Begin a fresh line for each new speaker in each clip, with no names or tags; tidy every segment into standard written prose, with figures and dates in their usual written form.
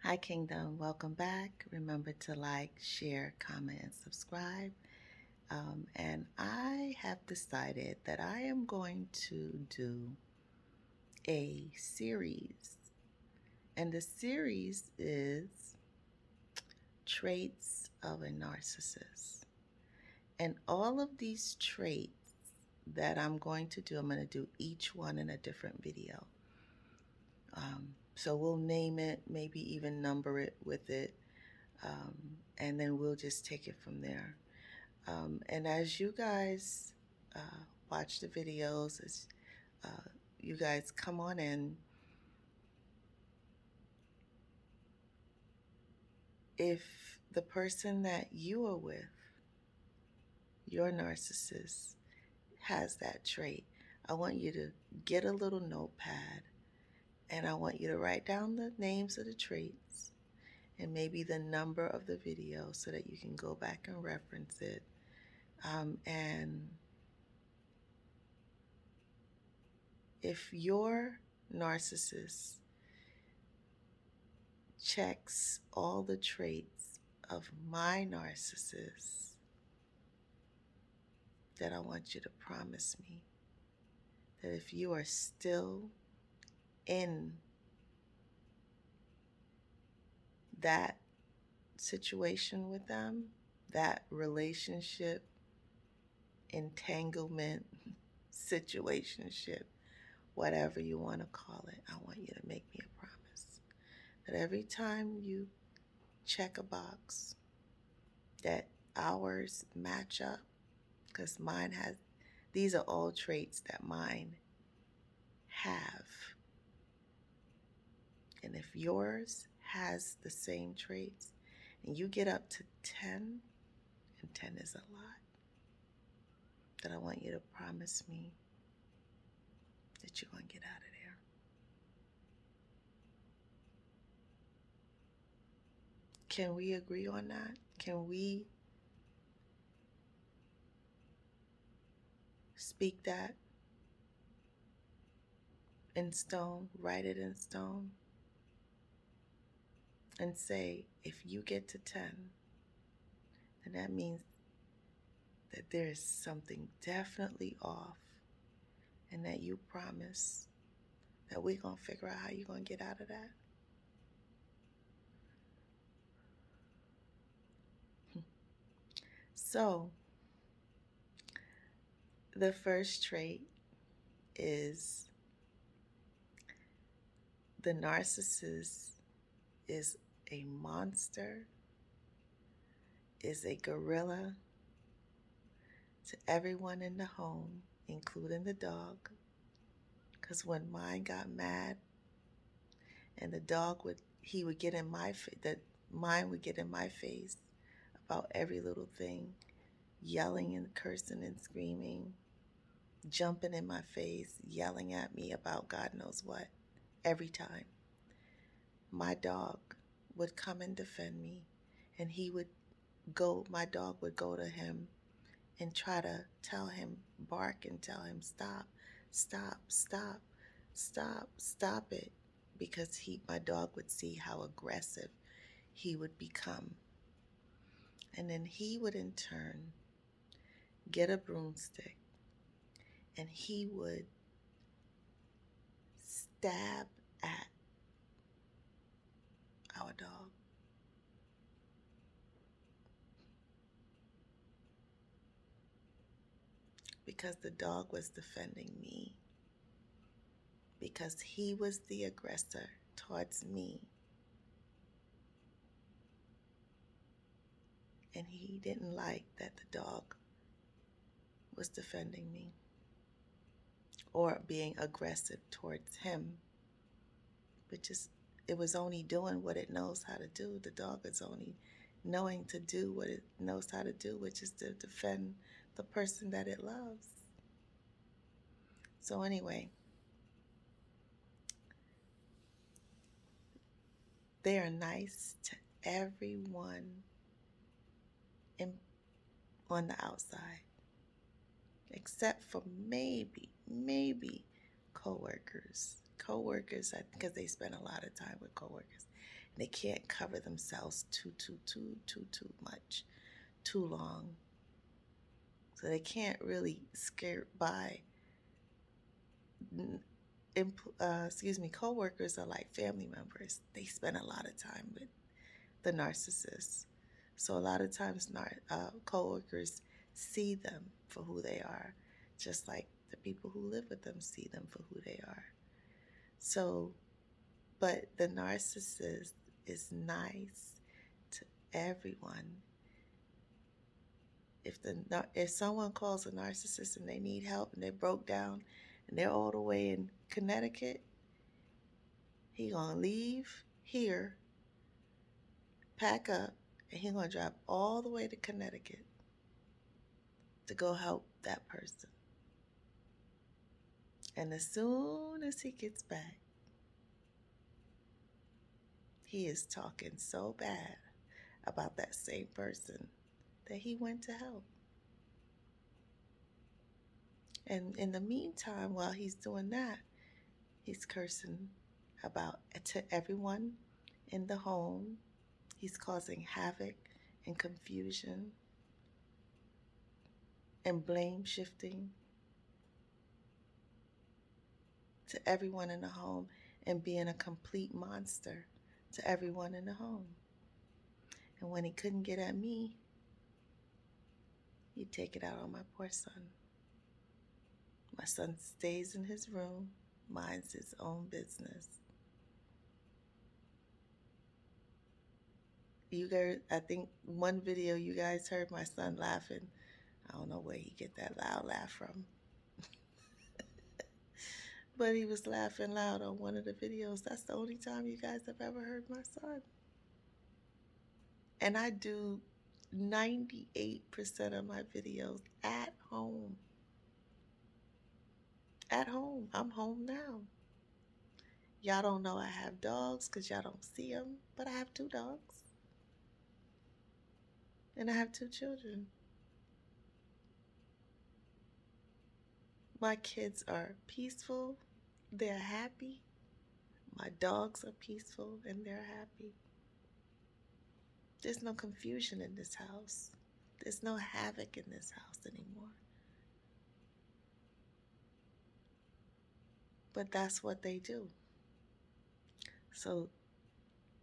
Hi, Kingdom. Welcome back. Remember to like, share, comment, and subscribe. And I have decided that I am going to do a series. And the series is Traits of a Narcissist. And all of these traits that I'm going to do, I'm going to do each one in a different video. So we'll name it, maybe even number it with it, and then we'll just take it from there. And as you guys watch the videos, as you guys come on in, if the person that you are with, your narcissist, has that trait, I want you to get a little notepad and I want you to write down the names of the traits and maybe the number of the video so that you can go back and reference it. And if your narcissist checks all the traits of my narcissist, that I want you to promise me that if you are still in that situation with them, that relationship, entanglement, situationship, whatever you want to call it, I want you to make me a promise that every time you check a box that ours match up, because mine has, these are all traits that mine have. And if yours has the same traits and you get up to 10, and 10 is a lot, then I want you to promise me that you're going to get out of there. Can we agree on that? Can we speak that in stone, write it in stone, and say, if you get to 10, then that means that there is something definitely off, and that you promise that we're going to figure out how you're going to get out of that. So, the first trait is the narcissist is a monster, is a gorilla to everyone in the home, including the dog. Because when mine got mad and the dog would get in my face, that mine would get in my face about every little thing, yelling and cursing and screaming, jumping in my face, yelling at me about God knows what, every time. My dog would come and defend me, and my dog would go to him and try to tell him, bark and tell him, stop, stop, stop, stop, stop it, because my dog would see how aggressive he would become. And then he would in turn get a broomstick and he would stab at our dog. Because the dog was defending me. Because he was the aggressor towards me. And he didn't like that the dog was defending me or being aggressive towards him. It was only doing what it knows how to do. The dog is only knowing to do what it knows how to do, which is to defend the person that it loves. So anyway, they are nice to everyone on the outside, except for maybe coworkers, because they spend a lot of time with coworkers. They can't cover themselves too much, too long. So they can't really skirt by. Coworkers are like family members. They spend a lot of time with the narcissist. So a lot of times, coworkers see them for who they are, just like the people who live with them see them for who they are. So, but the narcissist is nice to everyone. If someone calls a narcissist and they need help and they broke down and they're all the way in Connecticut, he gonna leave here, pack up, and he gonna drive all the way to Connecticut to go help that person. And as soon as he gets back, he is talking so bad about that same person that he went to help. And in the meantime, while he's doing that, he's cursing to everyone in the home. He's causing havoc and confusion and blame shifting to everyone in the home and being a complete monster to everyone in the home. And when he couldn't get at me, he'd take it out on my poor son. My son stays in his room, minds his own business. You guys, I think one video you guys heard my son laughing. I don't know where he get that loud laugh from. But he was laughing loud on one of the videos. That's the only time you guys have ever heard my son. And I do 98% of my videos at home. At home. I'm home now. Y'all don't know I have dogs because y'all don't see them, but I have 2 dogs. And I have 2 children. My kids are peaceful. They're happy. My dogs are peaceful and they're happy. There's no confusion in this house. There's no havoc in this house anymore. But that's what they do. So,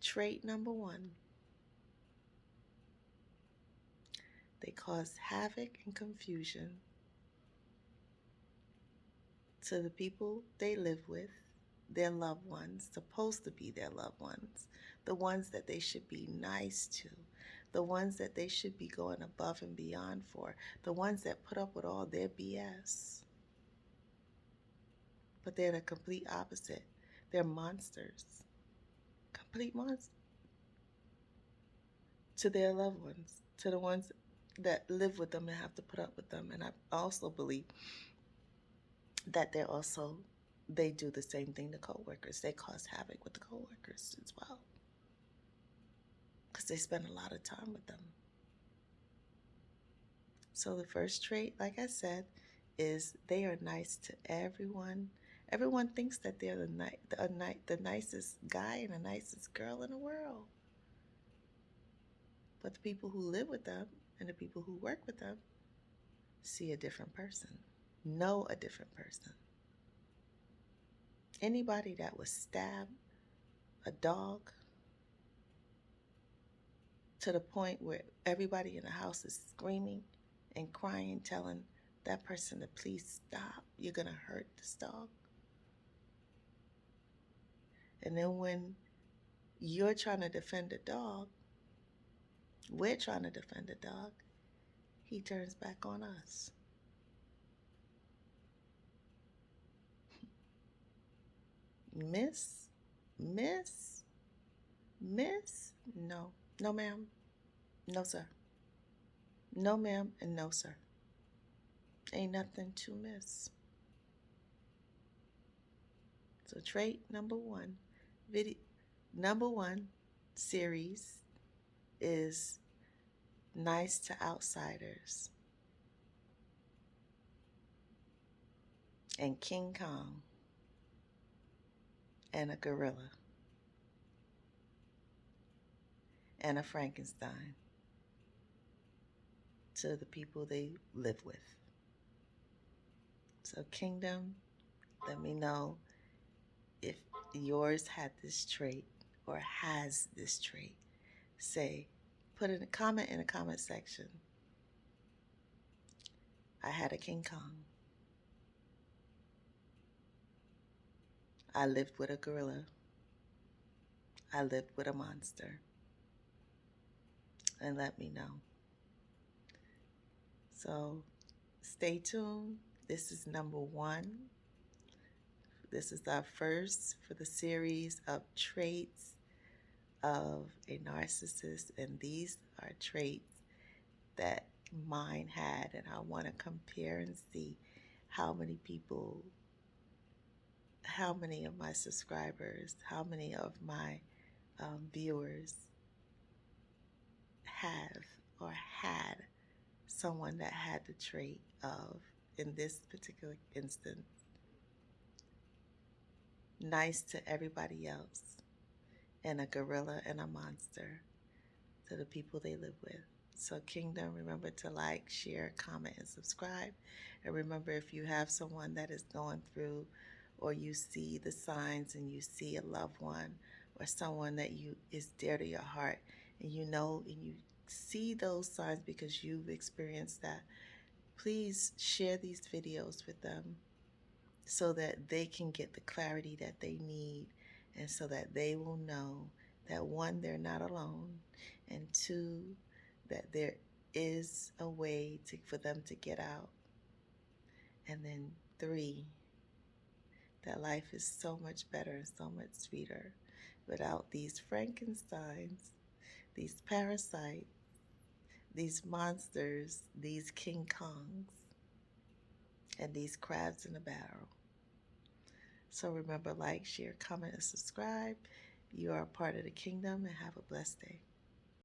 trait number 1, they cause havoc and confusion to the people they live with, their loved ones, supposed to be their loved ones, the ones that they should be nice to, the ones that they should be going above and beyond for, the ones that put up with all their BS. But they're the complete opposite. They're monsters. Complete monsters. To their loved ones, to the ones that live with them and have to put up with them. And I also believe that they do the same thing to coworkers. They cause havoc with the coworkers as well, because they spend a lot of time with them. So the first trait, like I said, is they are nice to everyone. Everyone thinks that they're the nicest guy and the nicest girl in the world. But the people who live with them and the people who work with them see a different person, know a different person. Anybody that would stab a dog to the point where everybody in the house is screaming and crying, telling that person to please stop, you're going to hurt this dog. And then when you're trying to defend a dog, we're trying to defend a dog, he turns back on us. Miss? No. No, ma'am. No, sir. No, ma'am, and no, sir. Ain't nothing to miss. So trait number 1, number 1 series is nice to outsiders and King Kong and a gorilla. and a Frankenstein to the people they live with. So, Kingdom, let me know if yours had this trait or has this trait. Say, put in a comment in the comment section. I had a King Kong. I lived with a gorilla. I lived with a monster. And let me know. So stay tuned. This is number 1. This is our first for the series of traits of a narcissist. And these are traits that mine had. And I want to compare and see how many people, how many of my subscribers, how many of my viewers have or had someone that had the trait of, in this particular instance, nice to everybody else, and a gorilla and a monster to the people they live with. So Kingdom, remember to like, share, comment, and subscribe. And remember, if you have someone that is going through, or you see the signs and you see a loved one or someone that you is dear to your heart, and you know and you see those signs because you've experienced that, please share these videos with them so that they can get the clarity that they need, and so that they will know that 1, they're not alone, and 2, that there is a way for them to get out, and then 3, that life is so much better and so much sweeter without these Frankensteins, these parasites, these monsters, these King Kongs, and these crabs in a barrel. So remember, like, share, comment, and subscribe. You are a part of the kingdom, and have a blessed day.